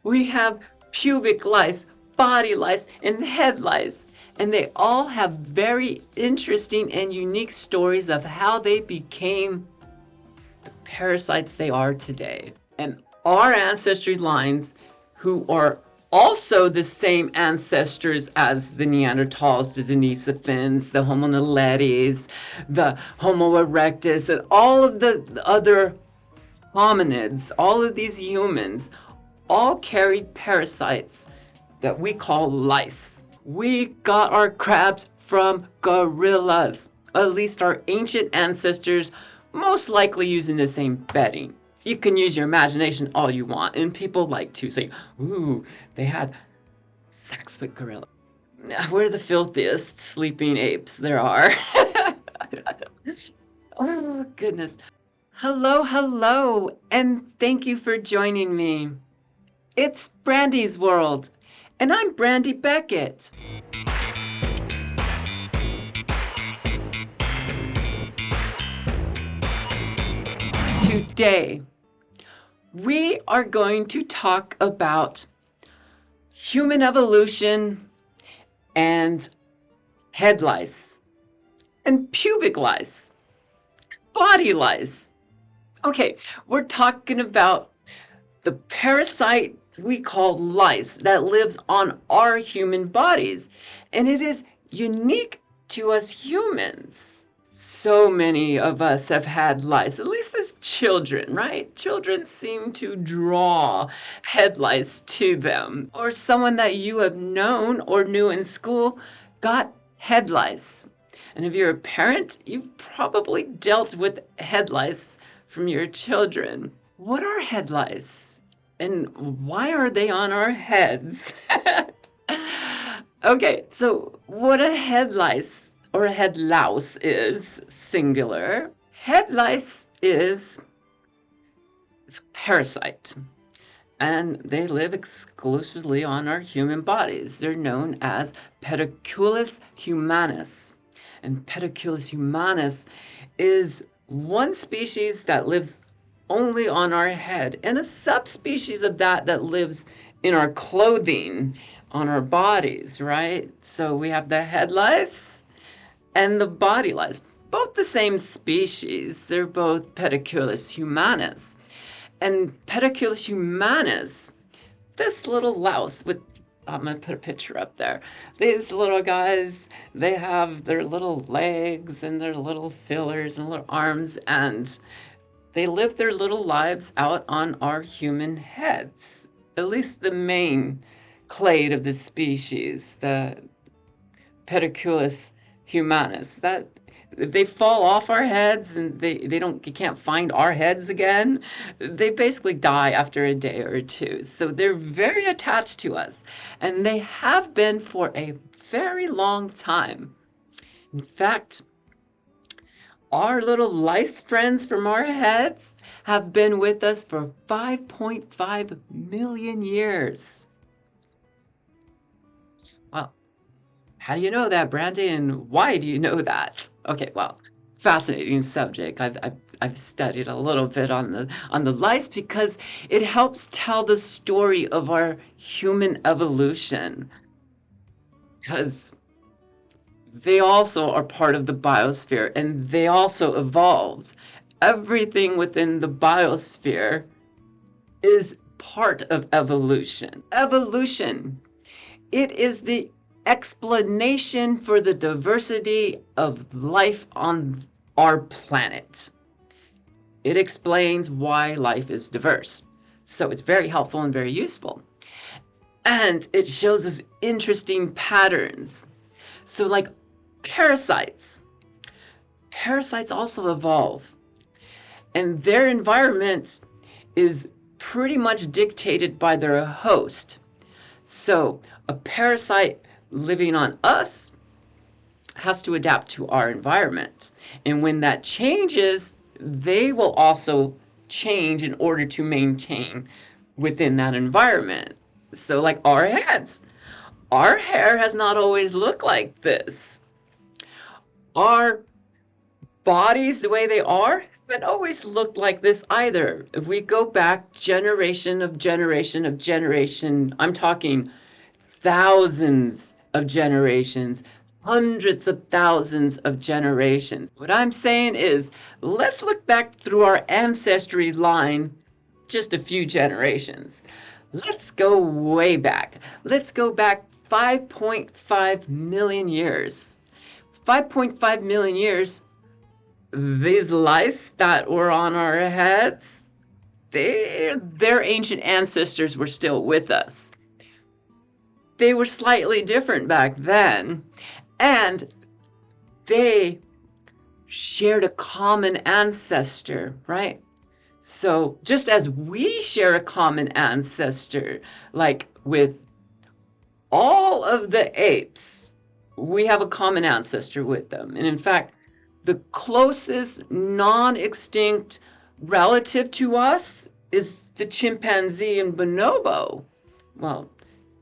We have pubic lice, body lice, and head lice. And they all have very interesting and unique stories of how they became the parasites they are today. And our ancestry lines, who are also the same ancestors as the Neanderthals, the Denisovans, the Homo naledi, the Homo erectus, and all of the other hominids, all of these humans, all carried parasites that we call lice. We got our crabs from gorillas, at least our ancient ancestors, most likely using the same bedding. You can use your imagination all you want, and people like to say, ooh, they had sex with gorillas. We're the filthiest sleeping apes there are. Oh, goodness. Hello, hello, and thank you for joining me. It's Brandi's World, and I'm Brandi Beckett. Today, we are going to talk about human evolution and head lice and pubic lice, body lice. Okay, we're talking about the parasite we call lice that lives on our human bodies, and it is unique to us humans. So many of us have had lice, at least as children, right? Children seem to draw head lice to them. Or someone that you have known or knew in school got head lice. And if you're a parent, you've probably dealt with head lice from your children. What are head lice? And why are they on our heads? Okay, so what a head lice or a head louse is, singular. Head lice it's a parasite, and they live exclusively on our human bodies. They're known as Pediculus humanus. And Pediculus humanus is one species that lives only on our head, and a subspecies of that lives in our clothing, on our bodies, right? So we have the head lice and the body lice, both the same species. They're both Pediculus humanus. And Pediculus humanus, this little louse with, I'm going to put a picture up there. These little guys, they have their little legs and their little fillers and little arms, and they live their little lives out on our human heads. At least the main clade of the species, the Pediculus humanus, that if they fall off our heads and you can't find our heads again, they basically die after a day or two. So they're very attached to us, and they have been for a very long time. In fact, our little lice friends from our heads have been with us for 5.5 million years. Well, how do you know that, Brandi, and why do you know that? Okay, well, fascinating subject. I've studied a little bit on the lice because it helps tell the story of our human evolution. Because they also are part of the biosphere, and they also evolved. Everything within the biosphere is part of evolution. Evolution, it is the explanation for the diversity of life on our planet. It explains why life is diverse. So it's very helpful and very useful. And it shows us interesting patterns. So like parasites also evolve. And their environment is pretty much dictated by their host. So a parasite living on us has to adapt to our environment. And when that changes, they will also change in order to maintain within that environment. So like our heads, our hair has not always looked like this. Our bodies, the way they are, It always looked like this either. If we go back generation of generation of generation, I'm talking thousands of generations, hundreds of thousands of generations. What I'm saying is, let's look back through our ancestry line just a few generations. Let's go way back. Let's go back 5.5 million years. 5.5 million years, these lice that were on our heads, their ancient ancestors were still with us. They were slightly different back then, and they shared a common ancestor, right? So just as we share a common ancestor, like with all of the apes, we have a common ancestor with them. And in fact, the closest non-extinct relative to us is the chimpanzee and bonobo. Well,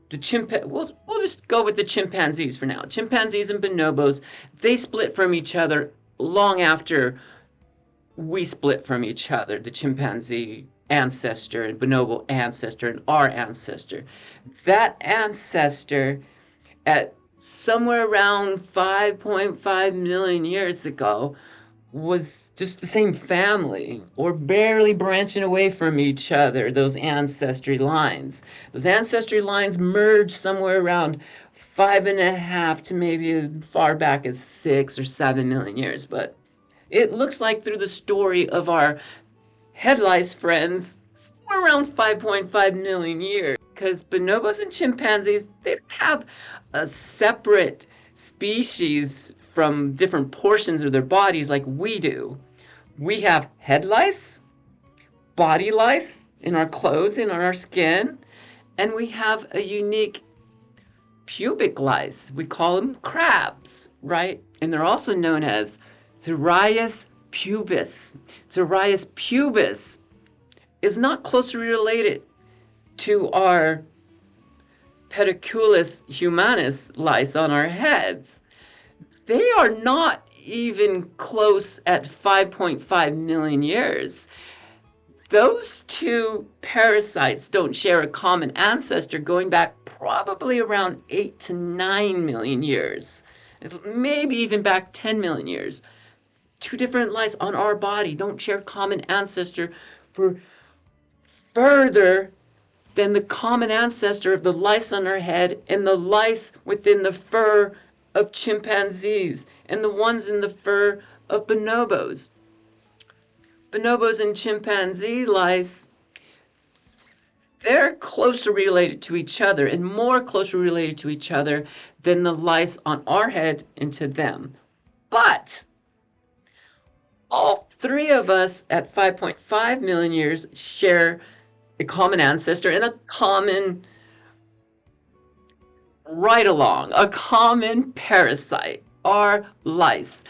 we'll just go with the chimpanzees for now. Chimpanzees and bonobos, they split from each other long after we split from each other, the chimpanzee ancestor and bonobo ancestor and our ancestor. That ancestor at somewhere around 5.5 million years ago was just the same family or barely branching away from each other, those ancestry lines. Those ancestry lines merged somewhere around 5.5 to maybe as far back as 6 or 7 million years. But it looks like through the story of our head lice friends, somewhere around 5.5 million years. Because bonobos and chimpanzees, they don't have a separate species from different portions of their bodies like we do. We have head lice, body lice in our clothes and on our skin, and we have a unique pubic lice. We call them crabs, right? And they're also known as Pthirus pubis. Pthirus pubis is not closely related to our Pediculus humanus lice on our heads. They are not even close at 5.5 million years. Those two parasites don't share a common ancestor going back probably around 8 to 9 million years, maybe even back 10 million years. Two different lice on our body don't share common ancestor for further than the common ancestor of the lice on our head and the lice within the fur of chimpanzees and the ones in the fur of bonobos. Bonobos and chimpanzee lice, they're closer related to each other and more closely related to each other than the lice on our head and to them. But all three of us at 5.5 million years share a common ancestor and a common ride-along, a common parasite, our lice.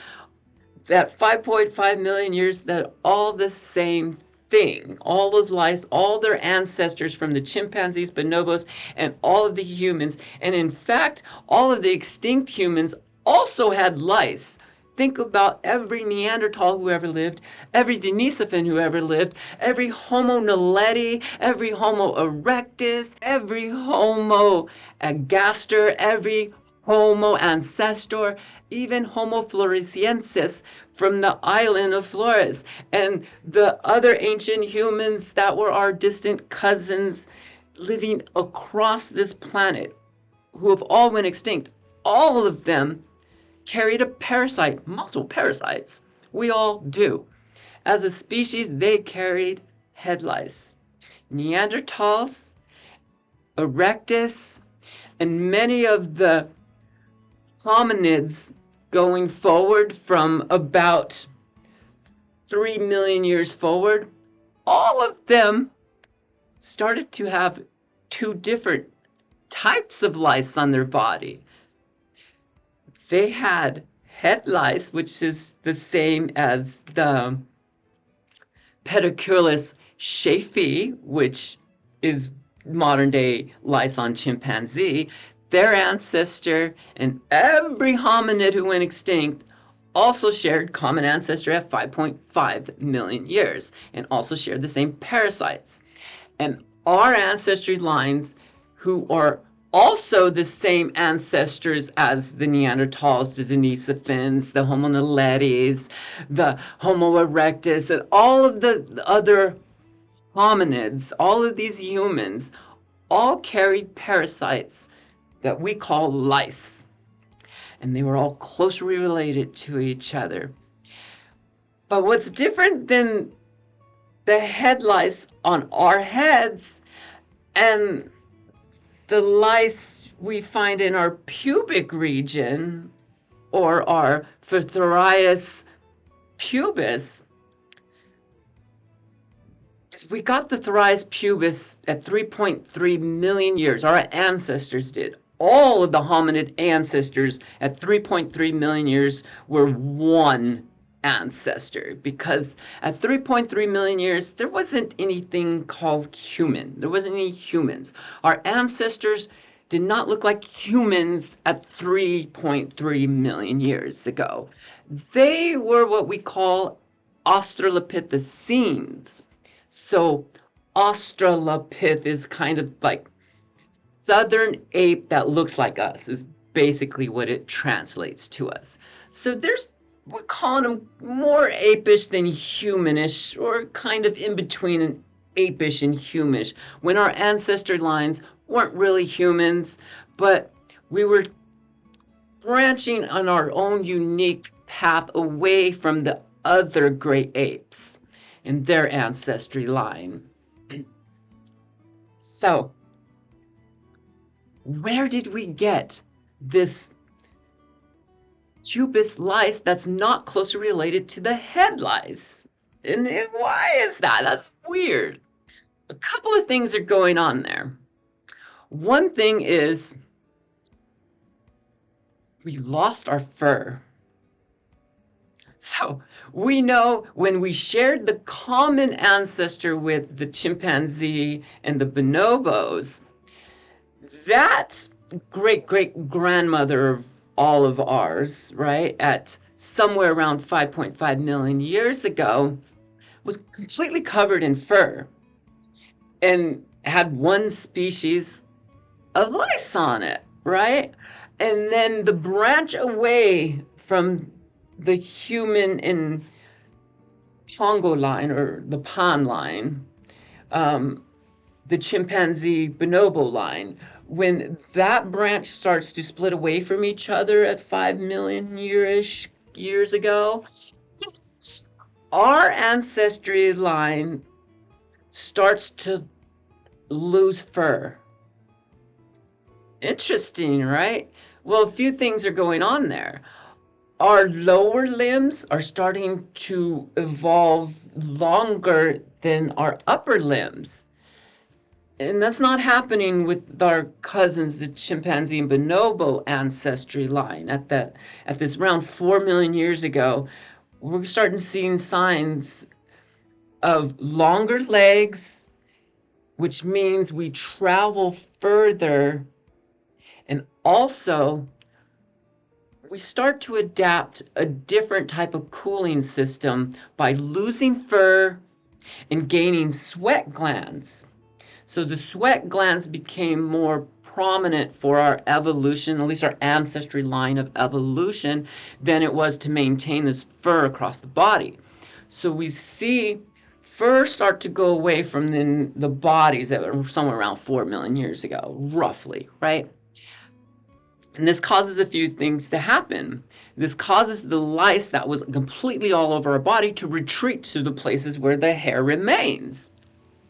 That 5.5 million years, that all the same thing. All those lice, all their ancestors from the chimpanzees, bonobos, and all of the humans. And in fact, all of the extinct humans also had lice. Think about every Neanderthal who ever lived, every Denisovan who ever lived, every Homo naledi, every Homo erectus, every Homo agaster, every Homo ancestor, even Homo floresiensis from the island of Flores, and the other ancient humans that were our distant cousins living across this planet who have all went extinct. All of them carried a parasite, multiple parasites. We all do. As a species, they carried head lice. Neanderthals, erectus, and many of the hominids going forward from about 3 million years forward, all of them started to have two different types of lice on their body. They had head lice, which is the same as the Pediculus schaeffi, which is modern day lice on chimpanzee. Their ancestor and every hominid who went extinct also shared common ancestry at 5.5 million years and also shared the same parasites. And our ancestry lines, who are also the same ancestors as the Neanderthals, the Denisovans, the Homo naledi, the Homo erectus, and all of the other hominids, all of these humans, all carried parasites that we call lice. And they were all closely related to each other. But what's different than the head lice on our heads and the lice we find in our pubic region or our Pthirus pubis is we got the Pthirus pubis at 3.3 million years. Our ancestors did. All of the hominid ancestors at 3.3 million years were one ancestor, because at 3.3 million years, there wasn't anything called human. There wasn't any humans. Our ancestors did not look like humans at 3.3 million years ago. They were what we call Australopithecines. So Australopith is kind of like southern ape that looks like us, is basically what it translates to us. So we're calling them more apish than humanish, or kind of in between an apish and humanish, when our ancestor lines weren't really humans, but we were branching on our own unique path away from the other great apes in their ancestry line. So, where did we get this Pubis lice that's not closely related to the head lice? And why is that? That's weird. A couple of things are going on there. One thing is we lost our fur. So we know when we shared the common ancestor with the chimpanzee and the bonobos, that great-great-grandmother of all of ours, right, at somewhere around 5.5 million years ago, was completely covered in fur and had one species of lice on it, right? And then the branch away from the human and Pongo line, or the Pan line, the chimpanzee bonobo line, when that branch starts to split away from each other at 5 million years ago, our ancestry line starts to lose fur. Interesting, right? Well, a few things are going on there. Our lower limbs are starting to evolve longer than our upper limbs. And that's not happening with our cousins, the chimpanzee and bonobo ancestry line. At this around 4 million years ago, we're starting seeing signs of longer legs, which means we travel further, and also we start to adapt a different type of cooling system by losing fur and gaining sweat glands. So the sweat glands became more prominent for our evolution, at least our ancestry line of evolution, than it was to maintain this fur across the body. So we see fur start to go away from the bodies that were somewhere around 4 million years ago, roughly, right? And this causes a few things to happen. This causes the lice that was completely all over our body to retreat to the places where the hair remains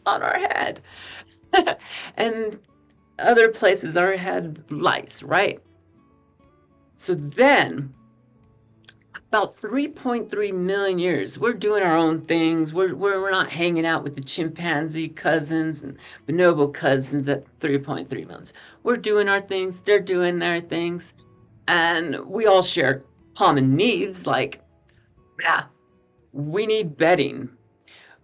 on our head. And other places our head lice, right? So then, about 3.3 million years, we're doing our own things. We're not hanging out with the chimpanzee cousins and bonobo cousins at 3.3 millions. We're doing our things, they're doing their things, and we all share common needs, like, we need bedding.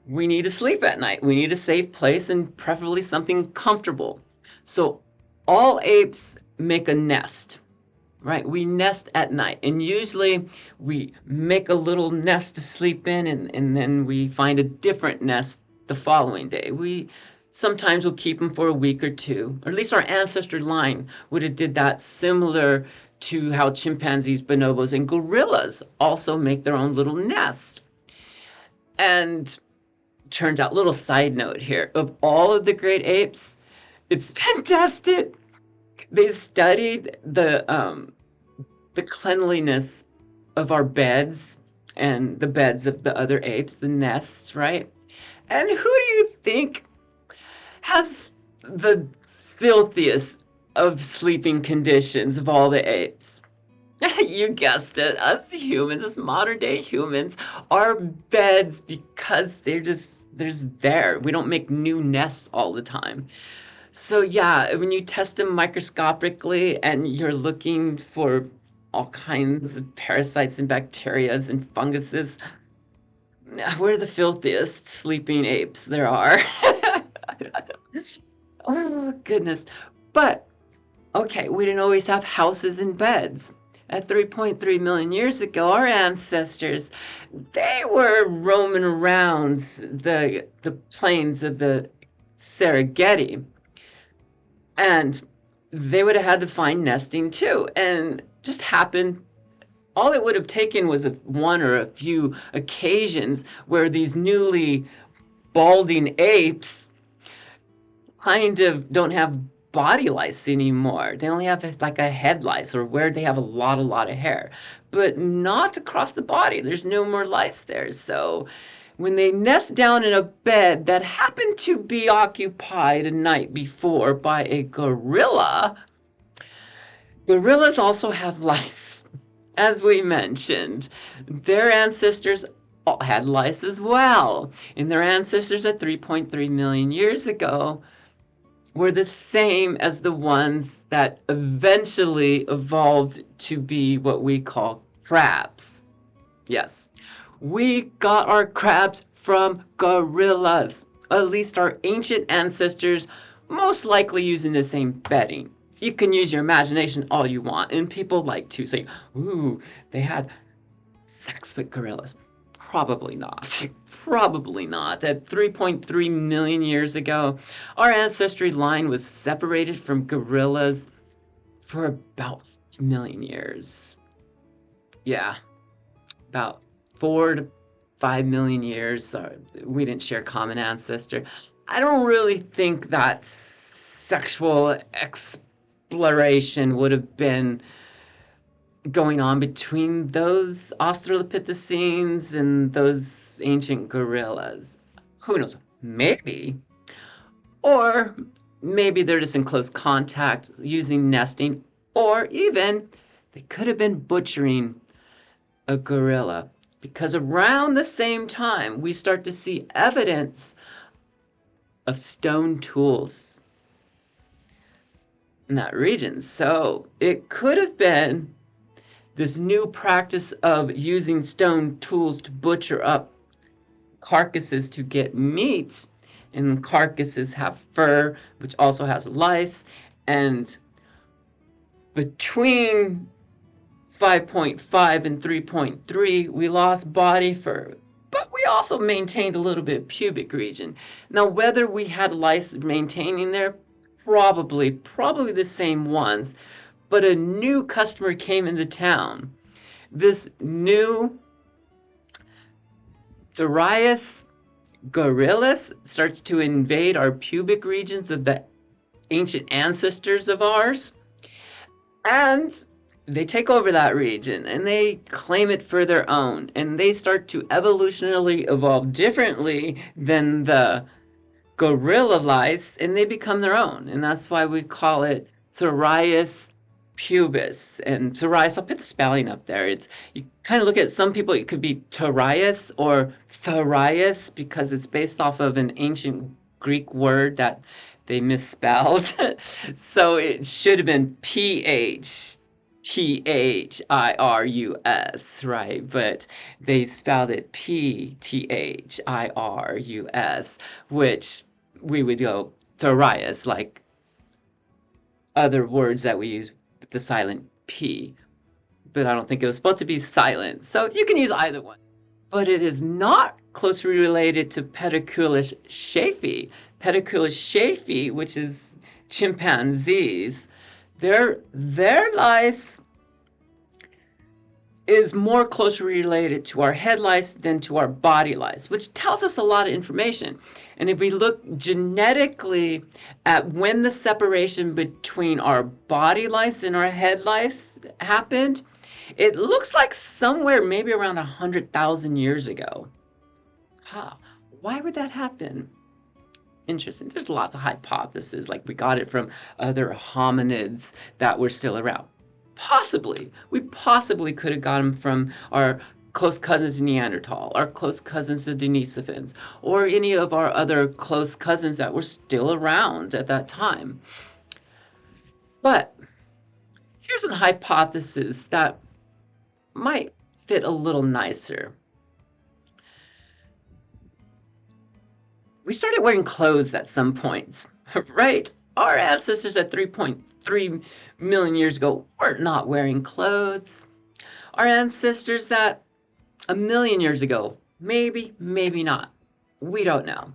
We need to sleep at night. We need a safe place, and preferably something comfortable. So all apes make a nest, right? We nest at night, and usually we make a little nest to sleep in, and then we find a different nest the following day. We sometimes will keep them for a week or two, or at least our ancestor line would have did that, similar to how chimpanzees, bonobos, and gorillas also make their own little nest. And turns out, little side note here, of all of the great apes, it's fantastic. They studied the cleanliness of our beds and the beds of the other apes, the nests, right? And who do you think has the filthiest of sleeping conditions of all the apes? You guessed it, us humans, us modern day humans, our beds, because there's there. We don't make new nests all the time. So yeah, when you test them microscopically and you're looking for all kinds of parasites and bacterias and funguses, we're the filthiest sleeping apes there are. Oh, goodness. But, okay, we didn't always have houses and beds. At 3.3 million years ago, our ancestors, they were roaming around the plains of the Serengeti. And they would have had to find nesting too. And just happened, all it would have taken was one or a few occasions where these newly balding apes kind of don't have body lice anymore. They only have like a head lice, or where they have a lot of hair, but not across the body. There's no more lice there. So when they nest down in a bed that happened to be occupied a night before by a gorilla, gorillas also have lice. As we mentioned, their ancestors had lice as well. And their ancestors at 3.3 million years ago were the same as the ones that eventually evolved to be what we call crabs. Yes, we got our crabs from gorillas, at least our ancient ancestors, most likely using the same bedding. You can use your imagination all you want, and people like to say, ooh, they had sex with gorillas. Probably not. Probably not. At 3.3 million years ago, our ancestry line was separated from gorillas for about 5 million years. Yeah, about 4 to 5 million years. So we didn't share common ancestor. I don't really think that sexual exploration would have been going on between those Australopithecines and those ancient gorillas. Who knows? Maybe. Or maybe they're just in close contact using nesting, or even they could have been butchering a gorilla, because around the same time we start to see evidence of stone tools in that region. So it could have been this new practice of using stone tools to butcher up carcasses to get meat. And carcasses have fur, which also has lice. And between 5.5 and 3.3, we lost body fur, but we also maintained a little bit of pubic region. Now, whether we had lice maintaining there, probably the same ones, but a new customer came into town. This new Pthirus gorillas starts to invade our pubic regions of the ancient ancestors of ours, and they take over that region and they claim it for their own, and they start to evolutionarily evolve differently than the gorilla lice, and they become their own. And that's why we call it Pthirus pubis. And Pthirus, I'll put the spelling up there. It's, you kind of look at, some people, it could be Pthirus or Pthirus, because it's based off of an ancient Greek word that they misspelled. So it should have been Pthirus, right? But they spelled it Pthirus, which we would go Pthirus, like other words that we use with the silent P. but I don't think it was supposed to be silent. So you can use either one. But it is not closely related to Pediculus schaeffi. Pediculus schaeffi, which is chimpanzees, their lice is more closely related to our head lice than to our body lice, which tells us a lot of information. And if we look genetically at when the separation between our body lice and our head lice happened, it looks like somewhere maybe around 100,000 years ago. Huh. Why would that happen? Interesting. There's lots of hypotheses, like we got it from other hominids that were still around. Possibly, we possibly could have got them from our close cousins of Neanderthal, our close cousins of Denisovans, or any of our other close cousins that were still around at that time. But here's a hypothesis that might fit a little nicer. We started wearing clothes at some points, right? Our ancestors at 3.3 million years ago were not wearing clothes. Our ancestors at 1 million years ago, maybe, maybe not. We don't know.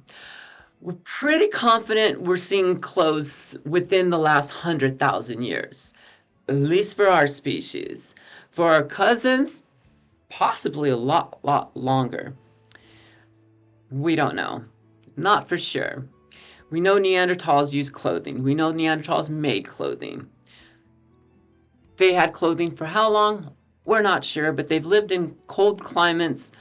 We're pretty confident we're seeing clothes within the last 100,000 years, at least for our species. For our cousins, possibly a lot longer. We don't know. Not for sure. We know Neanderthals used clothing. We know Neanderthals made clothing. They had clothing for how long? We're not sure, but they've lived in cold climates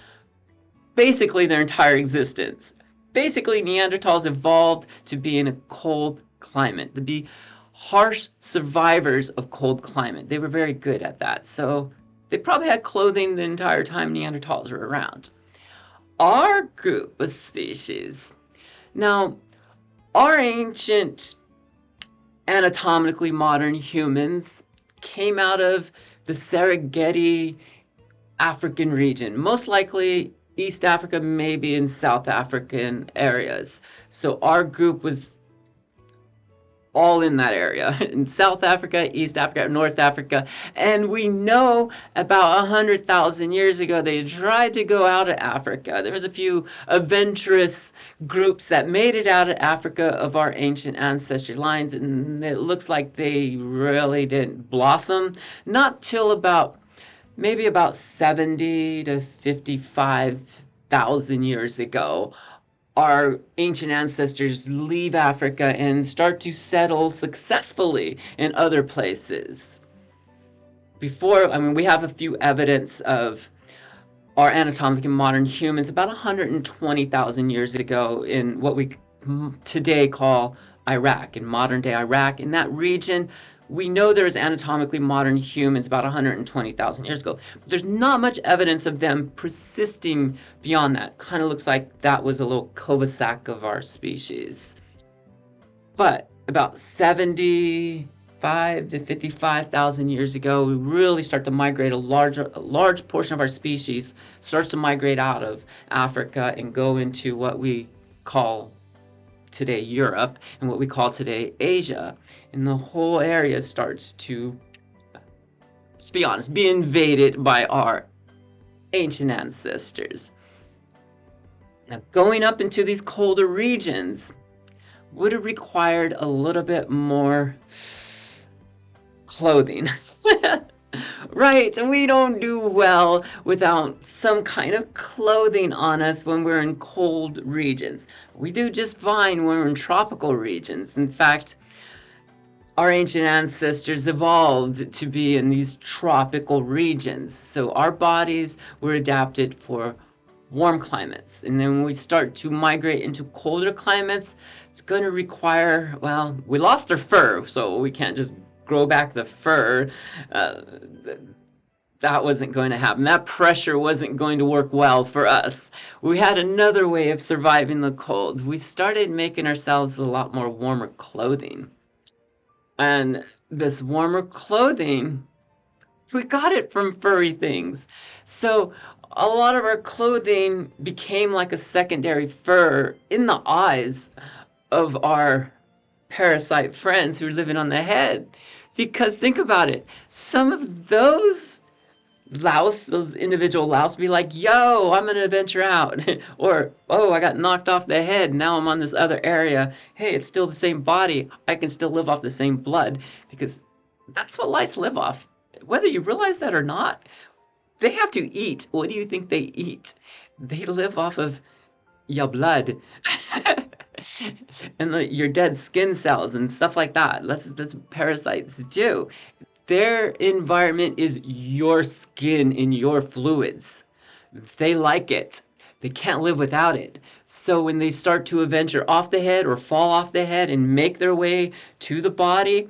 basically their entire existence. Basically, Neanderthals evolved to be in a cold climate, to be harsh survivors of cold climate. They were very good at that. So they probably had clothing the entire time Neanderthals were around. Our group of species. Now, our ancient anatomically modern humans came out of the Serengeti African region, most likely East Africa, maybe in South African areas. So our group was all in that area, in South Africa, East Africa, North Africa. And we know about 100,000 years ago, they tried to go out of Africa. There was a few adventurous groups that made it out of Africa of our ancient ancestry lines, and it looks like they really didn't blossom, not till maybe about 70 to 55,000 years ago. Our ancient ancestors leave Africa and start to settle successfully in other places. We have a few evidence of our anatomically modern humans about 120,000 years ago in what we today call Iraq, in modern day Iraq. In that region, we know there's anatomically modern humans about 120,000 years ago. But there's not much evidence of them persisting beyond that. Kind of looks like that was a little cul-de-sac of our species. But about 75 to 55,000 years ago, we really start to migrate. A large portion of our species starts to migrate out of Africa and go into what we call today Europe and what we call today Asia. And the whole area starts to, let's be honest, be invaded by our ancient ancestors. Now, going up into these colder regions would have required a little bit more clothing. Right, and we don't do well without some kind of clothing on us when we're in cold regions. We do just fine when we're in tropical regions. In fact, our ancient ancestors evolved to be in these tropical regions. So our bodies were adapted for warm climates. And then when we start to migrate into colder climates, it's going to require, well, we lost our fur, so we can't just grow back the fur. That wasn't going to happen. That pressure wasn't going to work well for us. We had another way of surviving the cold. We started making ourselves a lot more warmer clothing. And this warmer clothing, we got it from furry things. So a lot of our clothing became like a secondary fur in the eyes of our parasite friends who are living on the head. Because think about it, some of those louse, those individual louse, be like, yo, I'm gonna venture out. Or, oh, I got knocked off the head. Now I'm on this other area. Hey, it's still the same body. I can still live off the same blood, because that's what lice live off. Whether you realize that or not, they have to eat. What do you think they eat? They live off of your blood. And your dead skin cells and stuff like that. That's what parasites do. Their environment is your skin and your fluids. They like it. They can't live without it. So when they start to venture off the head or fall off the head and make their way to the body,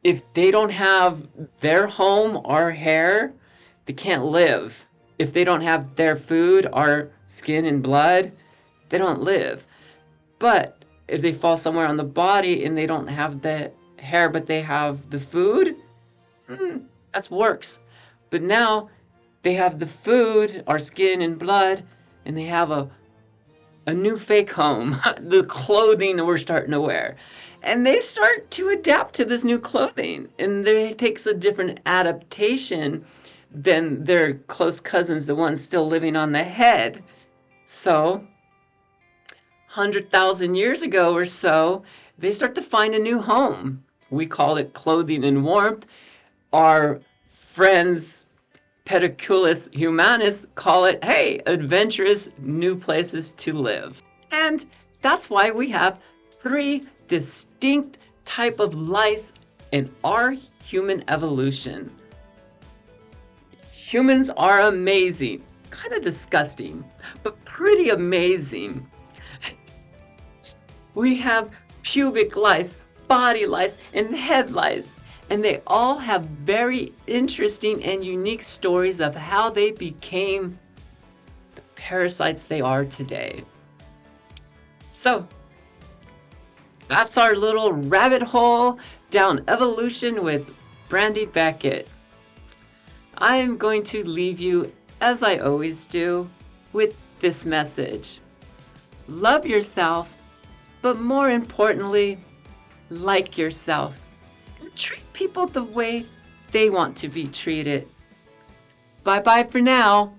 if they don't have their home, our hair, they can't live. If they don't have their food, our skin and blood, they don't live. But if they fall somewhere on the body and they don't have the hair, but they have the food, that's works. But now they have the food, our skin and blood, and they have a new fake home, the clothing that we're starting to wear. And they start to adapt to this new clothing. And it takes a different adaptation than their close cousins, the ones still living on the head. So 100,000 years ago or so, they start to find a new home. We call it clothing and warmth. Our friends, Pediculus humanus, call it, hey, adventurous new places to live. And that's why we have 3 distinct type of lice in our human evolution. Humans are amazing, kind of disgusting, but pretty amazing. We have pubic lice, body lice, and head lice. And they all have very interesting and unique stories of how they became the parasites they are today. So that's our little rabbit hole down evolution with Brandi Beckett. I am going to leave you, as I always do, with this message. Love yourself, but more importantly, like yourself. Treat people the way they want to be treated. Bye-bye for now.